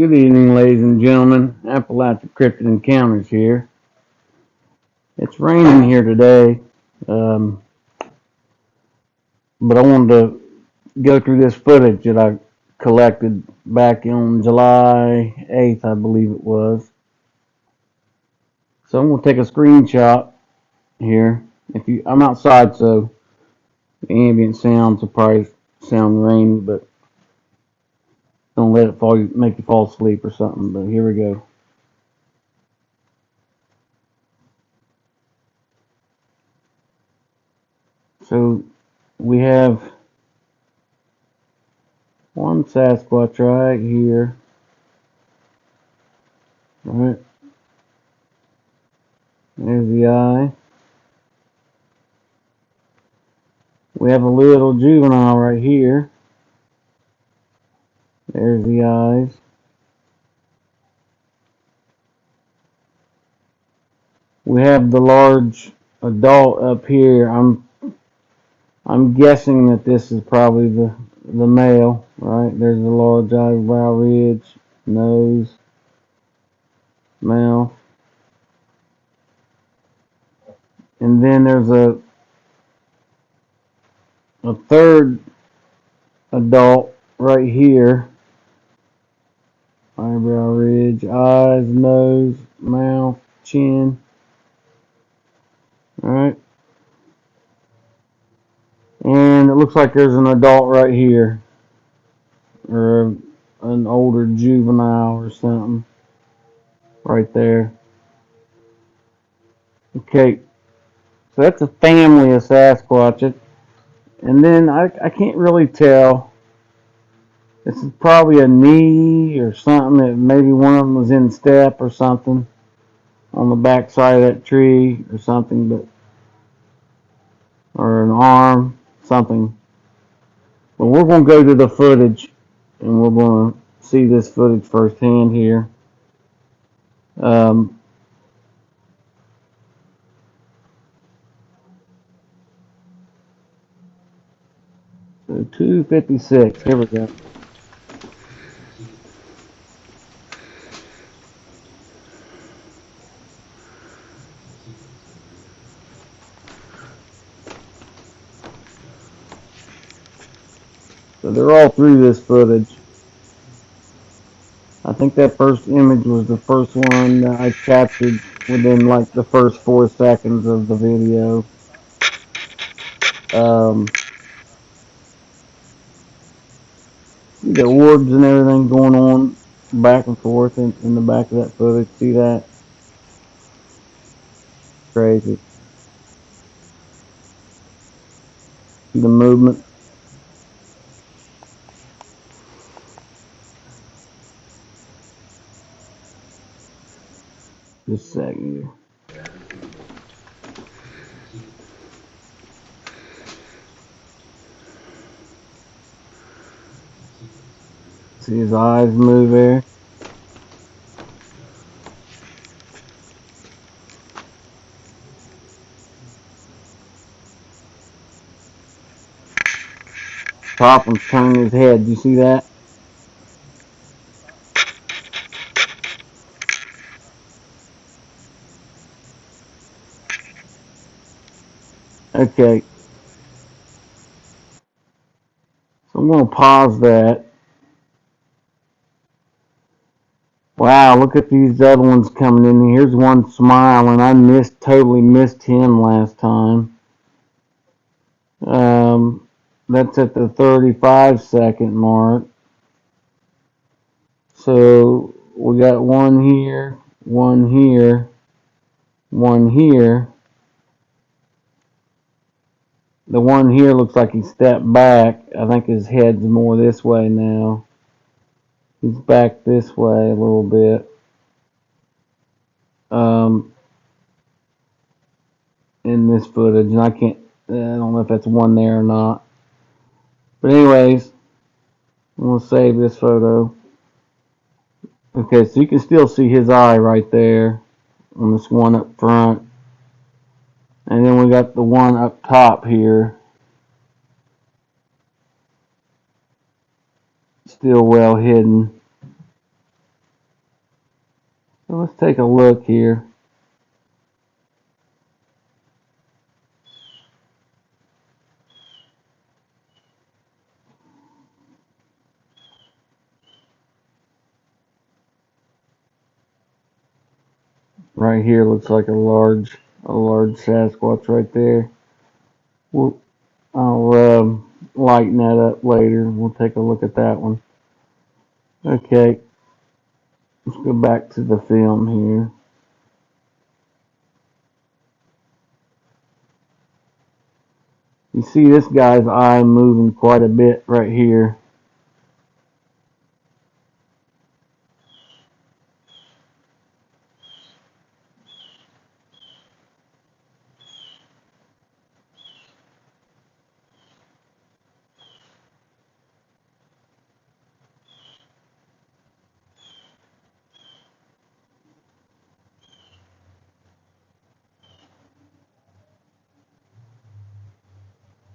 Good evening, ladies and gentlemen. Appalachia Cryptid Encounters here. It's raining here today, um, but I wanted to go through this footage that I collected back on July 8th, I believe it was. So I'm going to take a screenshot here. I'm outside, so the ambient sounds will probably sound rainy, but don't let it make you fall asleep or something. But here we go. So we have one Sasquatch right here. Right. There's the eye. We have a little juvenile right here. There's the eyes. We have the large adult up here. I'm guessing that this is probably the male, right? There's the large eyebrow ridge, nose, mouth. And then there's a third adult right here. Eyebrow ridge, eyes, nose, mouth, chin. Alright. And it looks like there's an adult right here. Or an older juvenile or something. Right there. Okay. So that's a family of Sasquatch. And then I can't really tell. This is probably a knee or something. That maybe one of them was in step or something on the back side of that tree or something, or an arm, something. But we're going to go to the footage and we're going to see this footage firsthand here. So 256. Here we go. So they're all through this footage. I think that first image was the first one that I captured within like the first 4 seconds of the video. See the orbs and everything going on back and forth in the back of that footage. See that? Crazy. See the movement? Just a second here. See his eyes move there. Top one's turning his head. Do you see that? Okay. So I'm going to pause that. Wow, look at these other ones coming in. Here's one smiling. I totally missed him last time. That's at the 35-second mark. So we got one here, one here, one here. The one here looks like he stepped back. I think his head's more this way now. He's back this way a little bit. In this footage, and I don't know if that's one there or not. But anyways, I'm going to save this photo. Okay, so you can still see his eye right there on this one up front. And then we got the one up top here. Still well hidden. let's take a look here. Right here looks like a large Sasquatch right there. I'll lighten that up later. We'll take a look at that one. Okay, let's go back to the film here. You see this guy's eye moving quite a bit right here.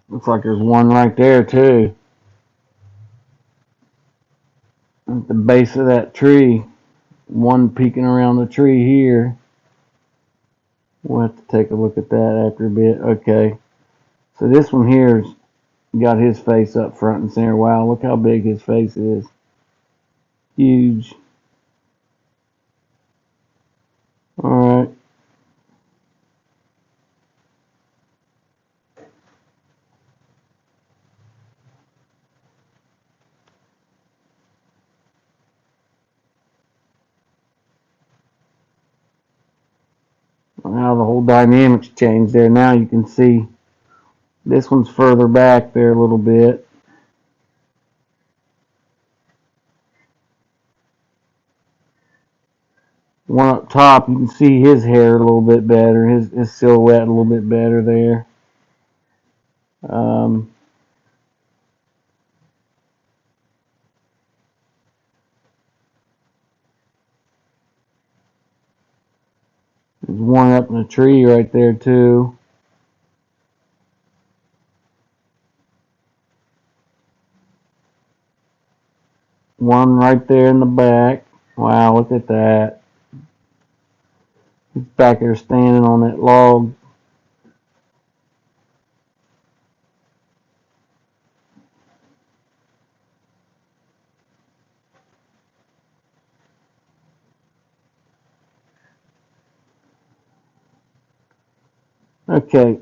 Looks like there's one right there too. At the base of that tree. One peeking around the tree here. We'll have to take a look at that after a bit. Okay. So this one here's got his face up front and center. Wow, look how big his face is. Huge. Alright. Now the whole dynamics changed there. Now you can see this one's further back there a little bit. One up top, you can see his hair a little bit better, his silhouette a little bit better there. There's one up in the tree right there too. One right there in the back. Wow, look at that. He's back there standing on that log. Okay,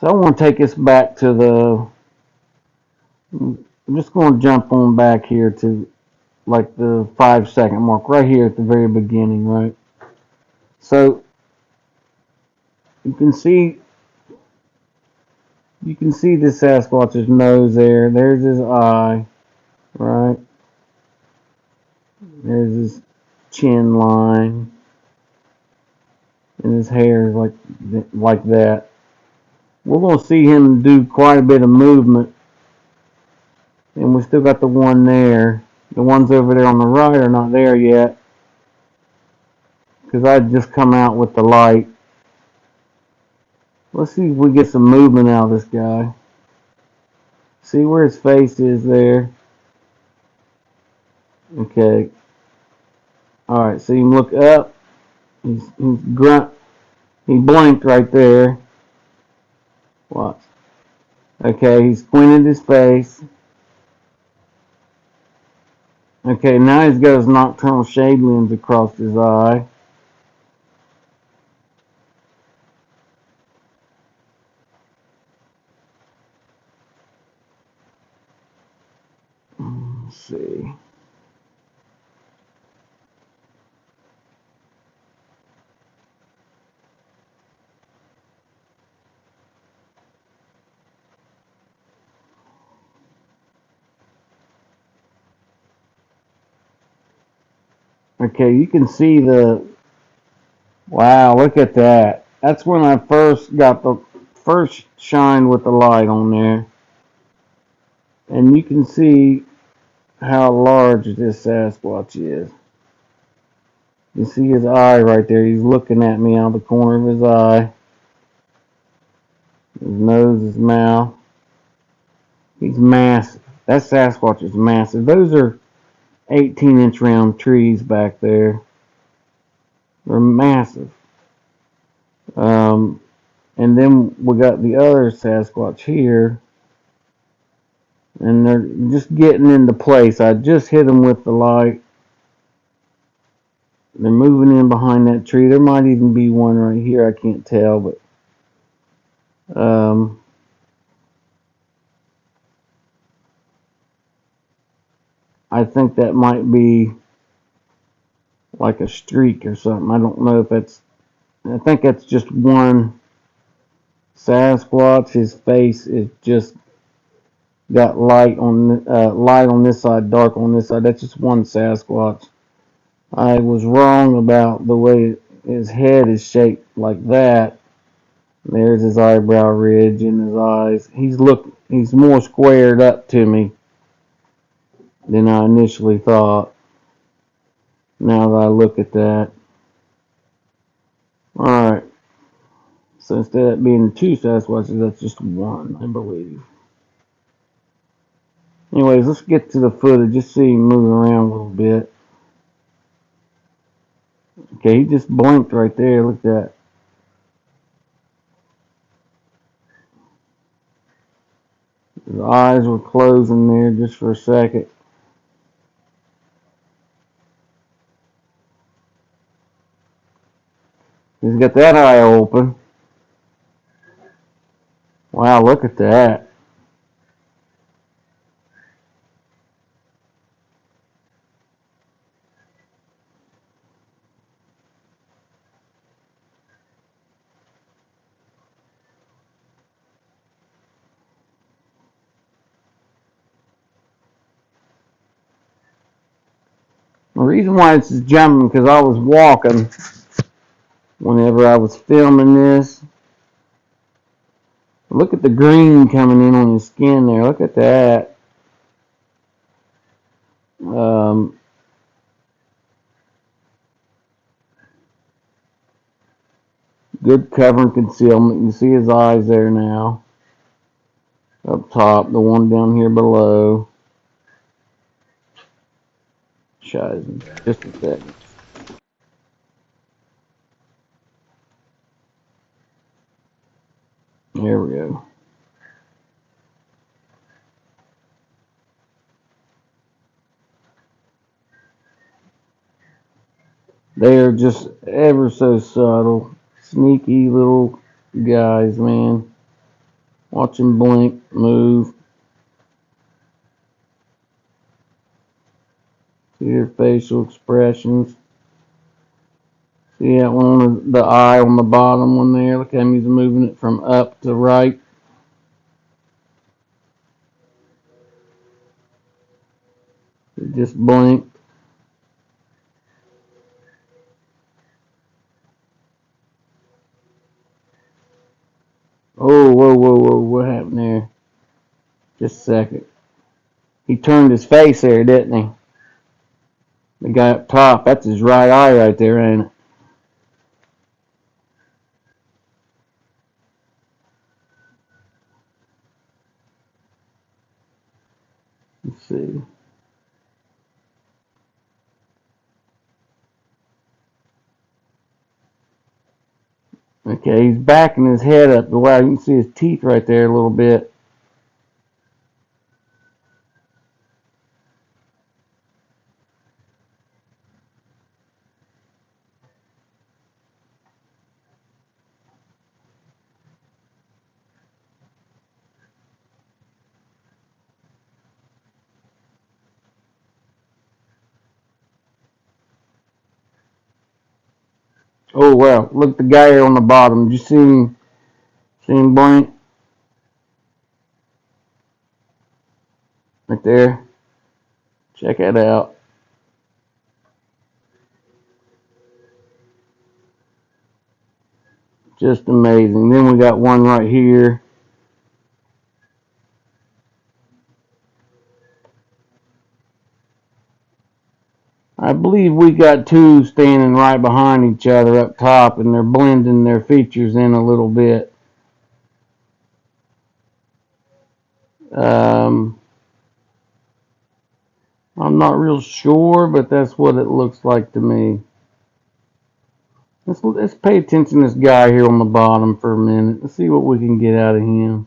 so I want to take us back to I'm just going to jump on back here to like the 5-second mark right here at the very beginning, right? So you can see this Sasquatch's nose there. There's his eye, right? There's his chin line, and his hair is like that. We're going to see him do quite a bit of movement, and we still got the one there. The ones over there on the right are not there yet, because I just come out with the light. Let's see if we get some movement out of this guy. See where his face is there? Okay. Alright, so you can look up. He's grunt. He blinked right there. Watch. Okay, he squinted his face. Okay, now he's got his nocturnal shade lens across his eye. Let's see. Okay, you can see wow, look at that. That's when I first shined with the light on there. And you can see how large this Sasquatch is. You see his eye right there. He's looking at me out of the corner of his eye. His nose, his mouth. He's massive. That Sasquatch is massive. Those are 18-inch round trees back there. They're massive. Um, and then we got the other Sasquatch here, and they're just getting into place. I just hit them with the light. They're moving in behind that tree. There might even be one right here. I can't tell, but I think that might be like a streak or something. I don't know if that's. I think that's just one Sasquatch. His face is just got light on this side, dark on this side. That's just one Sasquatch. I was wrong about the way his head is shaped like that. There's his eyebrow ridge and his eyes. He's more squared up to me than I initially thought. Now that I look at that. Alright. So instead of being two Sasquatches, that's just one, I believe. Anyways, let's get to the footage. Just see him moving around a little bit. Okay, he just blinked right there. Look at that. His eyes were closing there just for a second. He's got that eye open. Wow, look at that. The reason why it's jumping because I was walking whenever I was filming this. Look at the green coming in on his skin there. Look at that. Um, good cover and concealment. You can see his eyes there now. Up top, the one down here below. Shining. Just a second. There we go. They are just ever so subtle. Sneaky little guys, man. Watch them blink, move. See their facial expressions. See that one, the eye on the bottom one there? Look at him, he's moving it from up to right. It just blinked. Oh, whoa, what happened there? Just a second. He turned his face there, didn't he? The guy up top, that's his right eye right there, ain't it? Let's see. Okay, he's backing his head up. Wow, you can see his teeth right there a little bit. Oh, wow. Look at the guy here on the bottom. Did you see him blink? Right there. Check that out. Just amazing. Then we got one right here. I believe we got two standing right behind each other up top, and they're blending their features in a little bit. I'm not real sure, but that's what it looks like to me. Let's pay attention to this guy here on the bottom for a minute. Let's see what we can get out of him.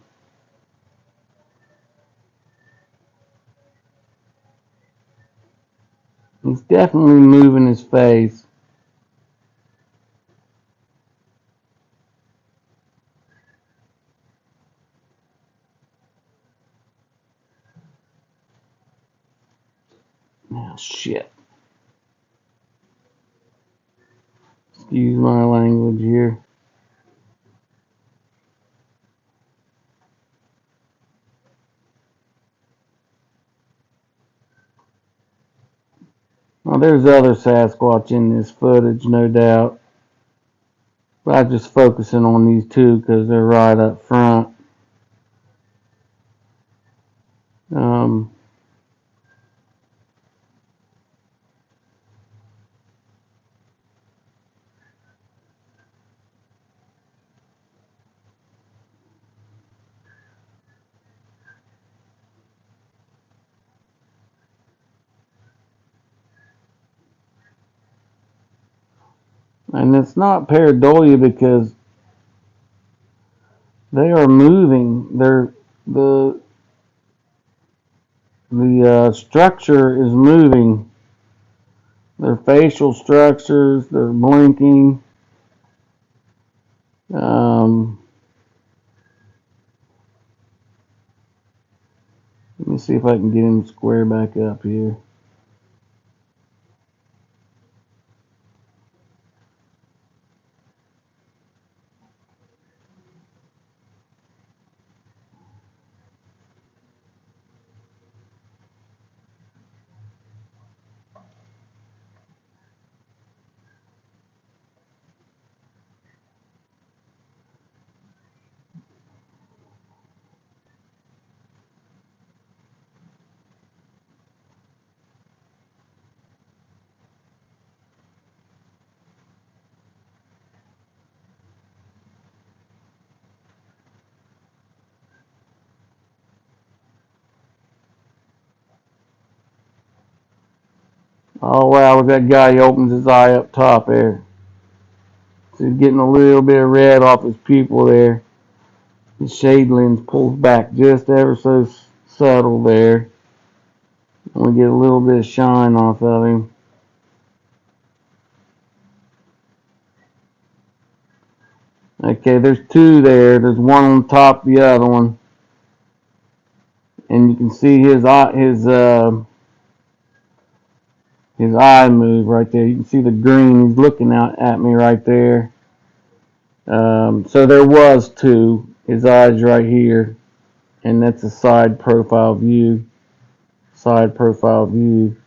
He's definitely moving his face. Oh, shit. Excuse my language here. Well, there's other Sasquatch in this footage, no doubt. But I'm just focusing on these two because they're right up front. Um, and it's not pareidolia because they are moving. The structure is moving. Their facial structures, they're blinking. Let me see if I can get him square back up here. Oh wow, look at that guy, he opens his eye up top there. So he's getting a little bit of red off his pupil there. His shade lens pulls back just ever so subtle there. And we get a little bit of shine off of him. Okay, there's two there. There's one on top of the other one. And you can see his eye move right there. You can see the green. He's looking out at me right there. So there was two. His eyes right here. And that's a side profile view. Side profile view.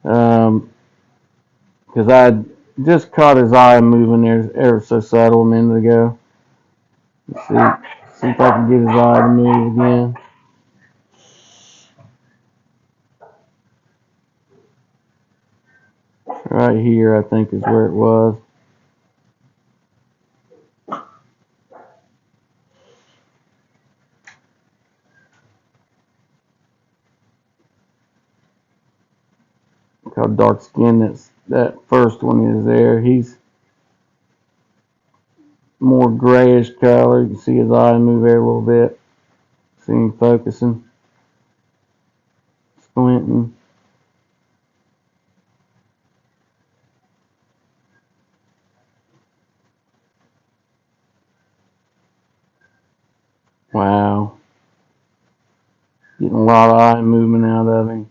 Because I just caught his eye moving there ever so subtle a minute ago. Let's see if I can get his eye to move again. Right here, I think, is where it was. Look how dark skinned that first one is there. He's more grayish color. You can see his eye move there a little bit. See him focusing, squinting. Wow. Getting a lot of eye movement out of him.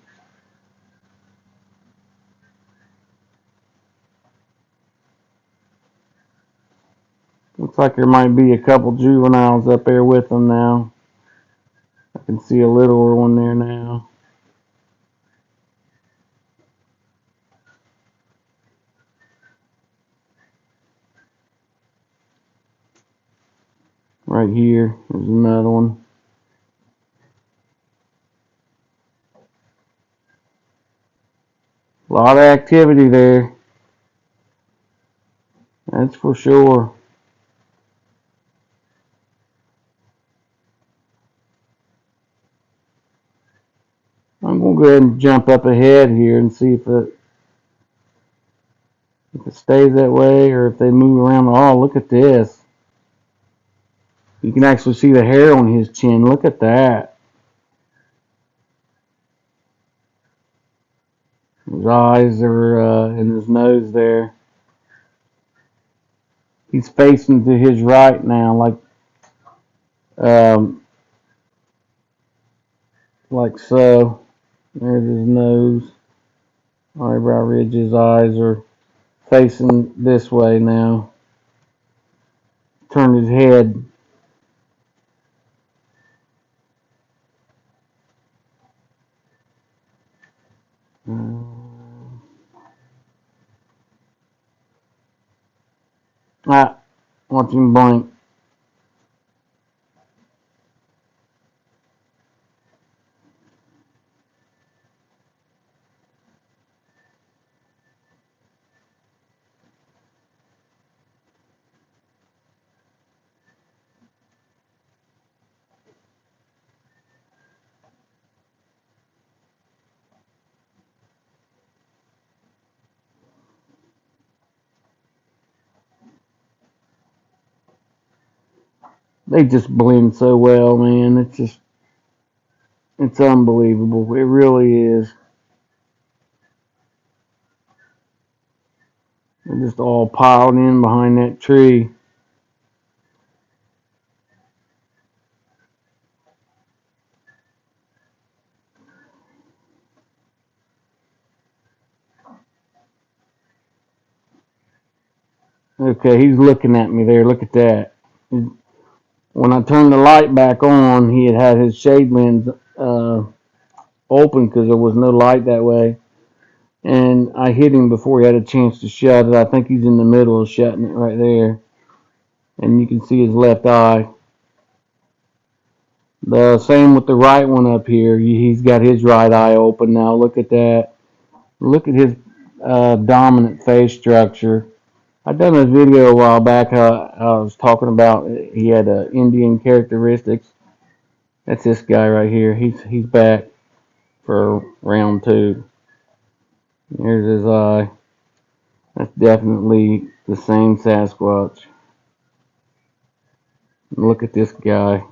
Looks like there might be a couple juveniles up there with him now. I can see a littler one there now. Right here, there's another one. A lot of activity there. That's for sure. I'm going to go ahead and jump up ahead here and see if If it stays that way or if they move around. Oh, look at this. You can actually see the hair on his chin. Look at that. His eyes are in his nose there. He's facing to his right now, um, like so. There's his nose, eyebrow ridge. His eyes are facing this way now. Turn his head. Watch him blink. They just blend so well, man. It's unbelievable. It really is. They're just all piled in behind that tree. Okay, he's looking at me there. Look at that. When I turned the light back on, he had his shade lens open because there was no light that way. And I hit him before he had a chance to shut it. I think he's in the middle of shutting it right there. And you can see his left eye. The same with the right one up here. He's got his right eye open now. Look at that. Look at his dominant face structure. I done a video a while back how I was talking about he had Indian characteristics. That's this guy right here. He's back for round two. Here's his eye. That's definitely the same Sasquatch. Look at this guy.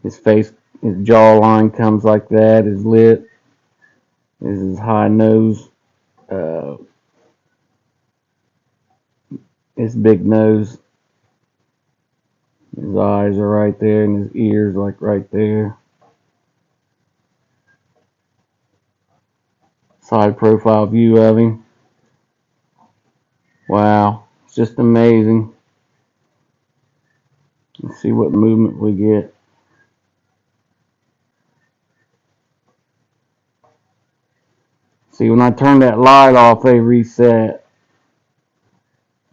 His face, his jawline comes like that. His lip is his high nose. Uh, his big nose. His eyes are right there, and his ears like right there. Side profile view of him. Wow, it's just amazing. Let's see what movement we get. See, when I turn that light off, they reset.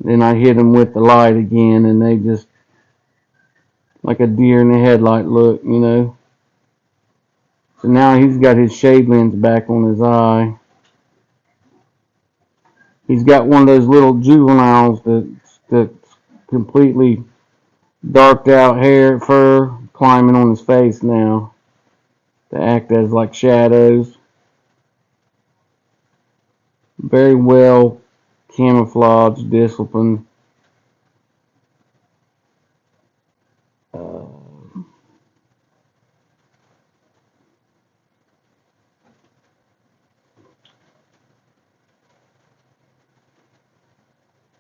Then I hit them with the light again, and they just like a deer in the headlight look, you know. So now he's got his shade lens back on his eye. He's got one of those little juveniles that's completely darked out hair, fur, climbing on his face now to act as like shadows. Very well camouflaged, disciplined. Uh,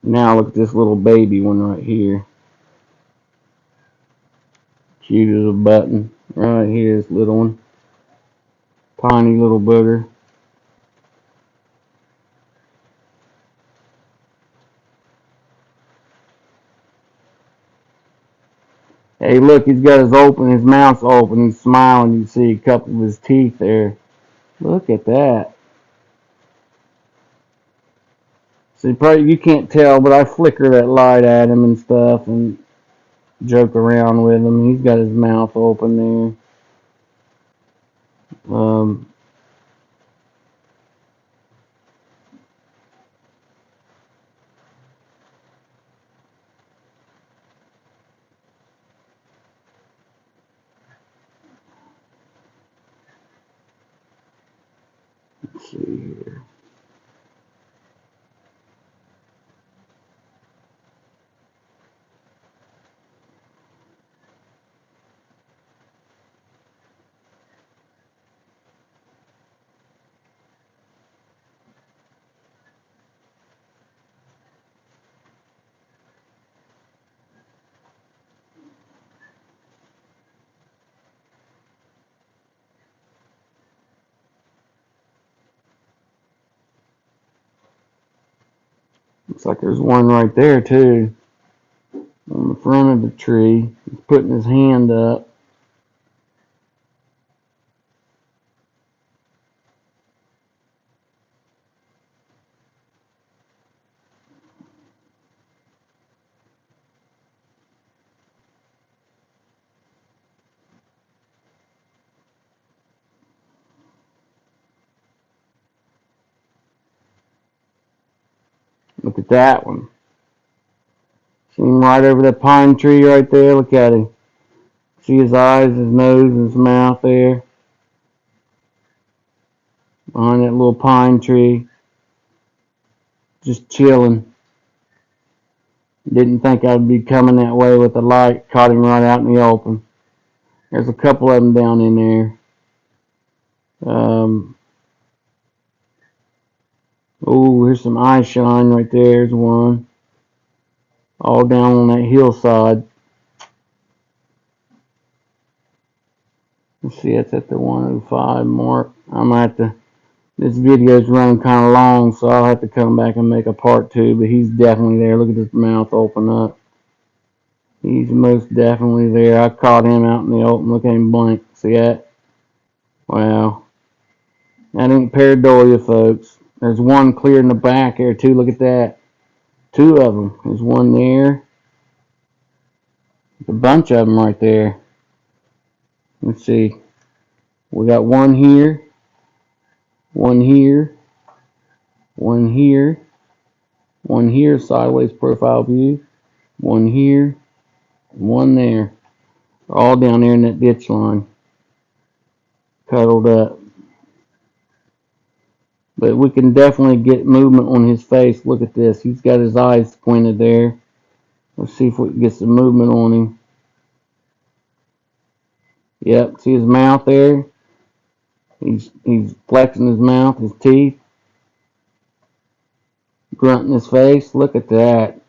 Now look at this little baby one right here. Cute as a button. Right here, this little one. Tiny little booger. Hey, look, he's got his mouth's open. He's smiling. You see a couple of his teeth there. Look at that. See, probably you can't tell, but I flicker that light at him and stuff and joke around with him. He's got his mouth open there. Let's see here. Looks like there's one right there too, on the front of the tree. He's putting his hand up. Look at that one. See him right over that pine tree right there? Look at him. See his eyes, his nose, and his mouth there? Behind that little pine tree. Just chilling. Didn't think I'd be coming that way with the light. Caught him right out in the open. There's a couple of them down in there. Oh, here's some eye shine right there. There's one. All down on that hillside. Let's see, it's at the 105 mark. I'm at the, this video's running kind of long, so I'll have to come back and make a part 2, but he's definitely there. Look at his mouth open up. He's most definitely there. I caught him out in the open. Look at him blink. See that? Wow. That ain't pareidolia, folks. There's one clear in the back there, too. Look at that. 2 of them. There's one there. There's a bunch of them right there. Let's see. We got one here. One here. One here. One here, sideways profile view. One here. One there. All down there in that ditch line. Cuddled up. But we can definitely get movement on his face. Look at this. He's got his eyes squinted there. Let's see if we can get some movement on him. Yep, see his mouth there? He's flexing his mouth, his teeth. Grunting his face. Look at that.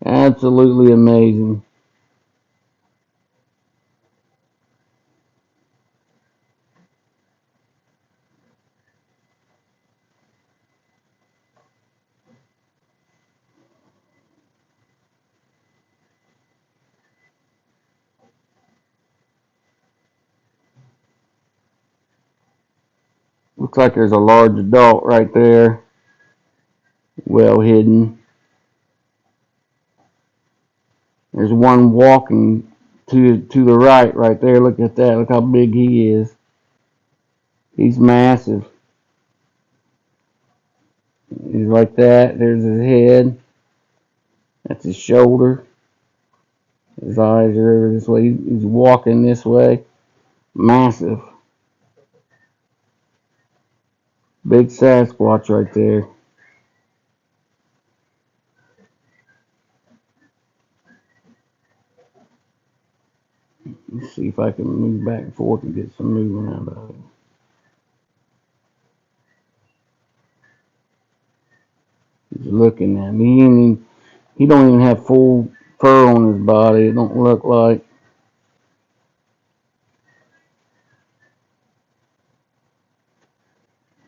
Absolutely amazing. Looks like there's a large adult right there. Well hidden. There's one walking to the right there. Look at that. Look how big he is. He's massive. He's like that. There's his head. That's his shoulder. His eyes are over this way. He's walking this way. Massive. Big Sasquatch right there. Let's see if I can move back and forth and get some movement out of it. He's looking at me. He don't even have full fur on his body. It don't look like.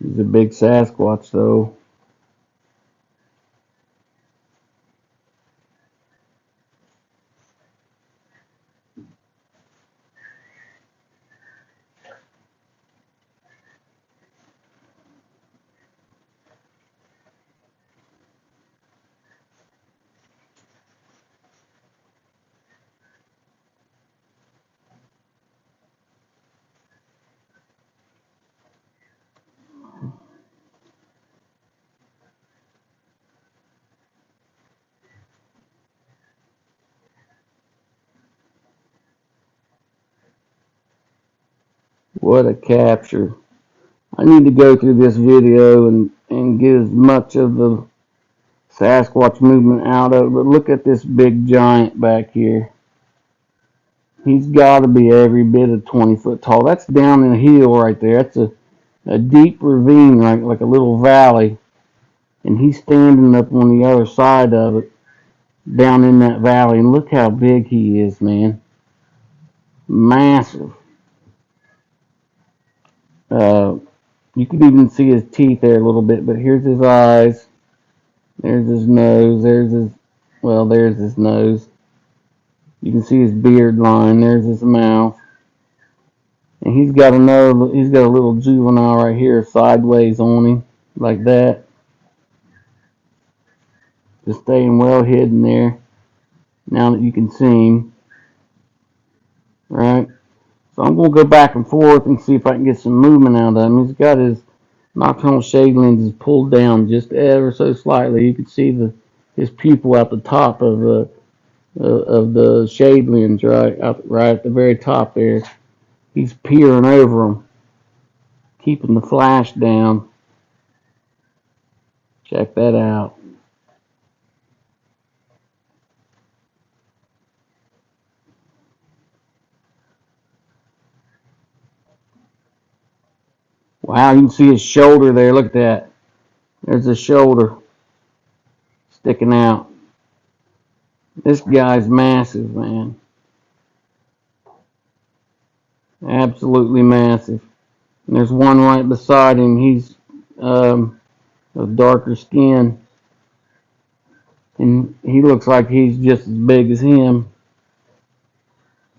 He's a big Sasquatch though. What a capture. I need to go through this video and get as much of the Sasquatch movement out of it. But look at this big giant back here. He's got to be every bit of 20 foot tall. That's down in a hill right there. That's a deep ravine, right, like a little valley. And he's standing up on the other side of it, down in that valley. And look how big he is, man. Massive. You can even see his teeth there a little bit, but here's his eyes. There's his nose. There's his nose. You can see his beard line. There's his mouth. And he's got a little juvenile right here sideways on him, like that. Just staying well hidden there. Now that you can see him. Right? So I'm going to go back and forth and see if I can get some movement out of him. He's got his nocturnal shade lenses pulled down just ever so slightly. You can see his pupil at the top of the shade lens, right at the very top there. He's peering over them, keeping the flash down. Check that out. Wow, you can see his shoulder there. Look at that. There's his shoulder sticking out. This guy's massive, man. Absolutely massive. And there's one right beside him. He's of darker skin. And he looks like he's just as big as him.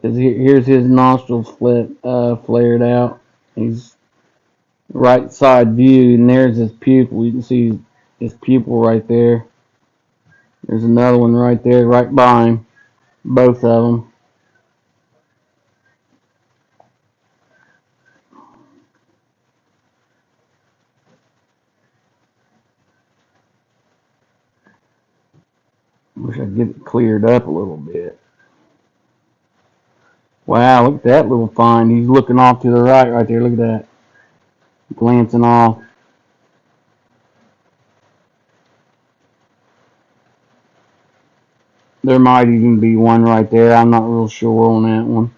Because here's his nostrils flared out. He's right side view, and there's his pupil. You can see his pupil right there. There's another one right there, right by him. Both of them. Wish I could get it cleared up a little bit. Wow, look at that little find. He's looking off to the right there. Look at that. Glancing off. There might even be one right there. I'm not real sure on that one.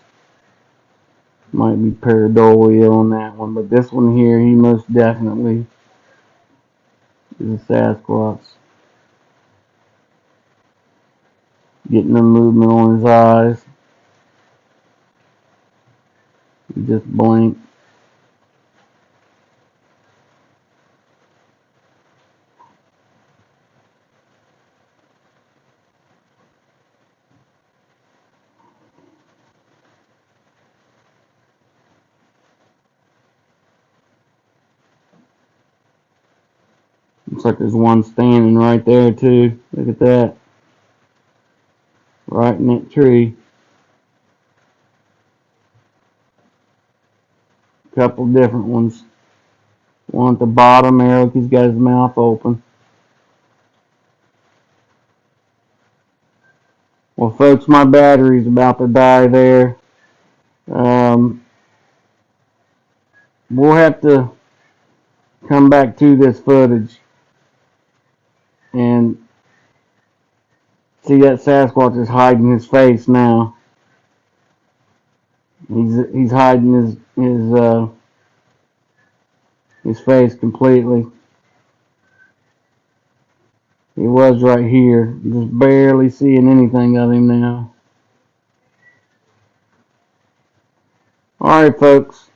Might be pareidolia on that one. But this one here, he most definitely is a Sasquatch. Getting the movement on his eyes. He just blinked. Looks like there's one standing right there too. Look at that. Right in that tree. Couple different ones. One at the bottom there. Look, he's got his mouth open. Well, folks, my battery's about to die there. We'll have to come back to this footage and see that Sasquatch is hiding his face now. He's hiding his face completely. He was right here, just barely seeing anything of him now. Alright, folks,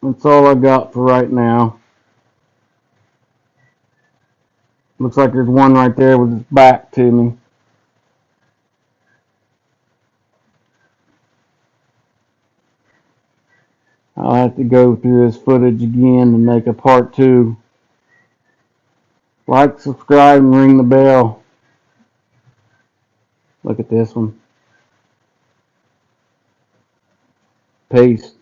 that's all I got for right now. Looks like there's one right there with his back to me. I'll have to go through this footage again and make a part 2. Like, subscribe, and ring the bell. Look at this one. Peace.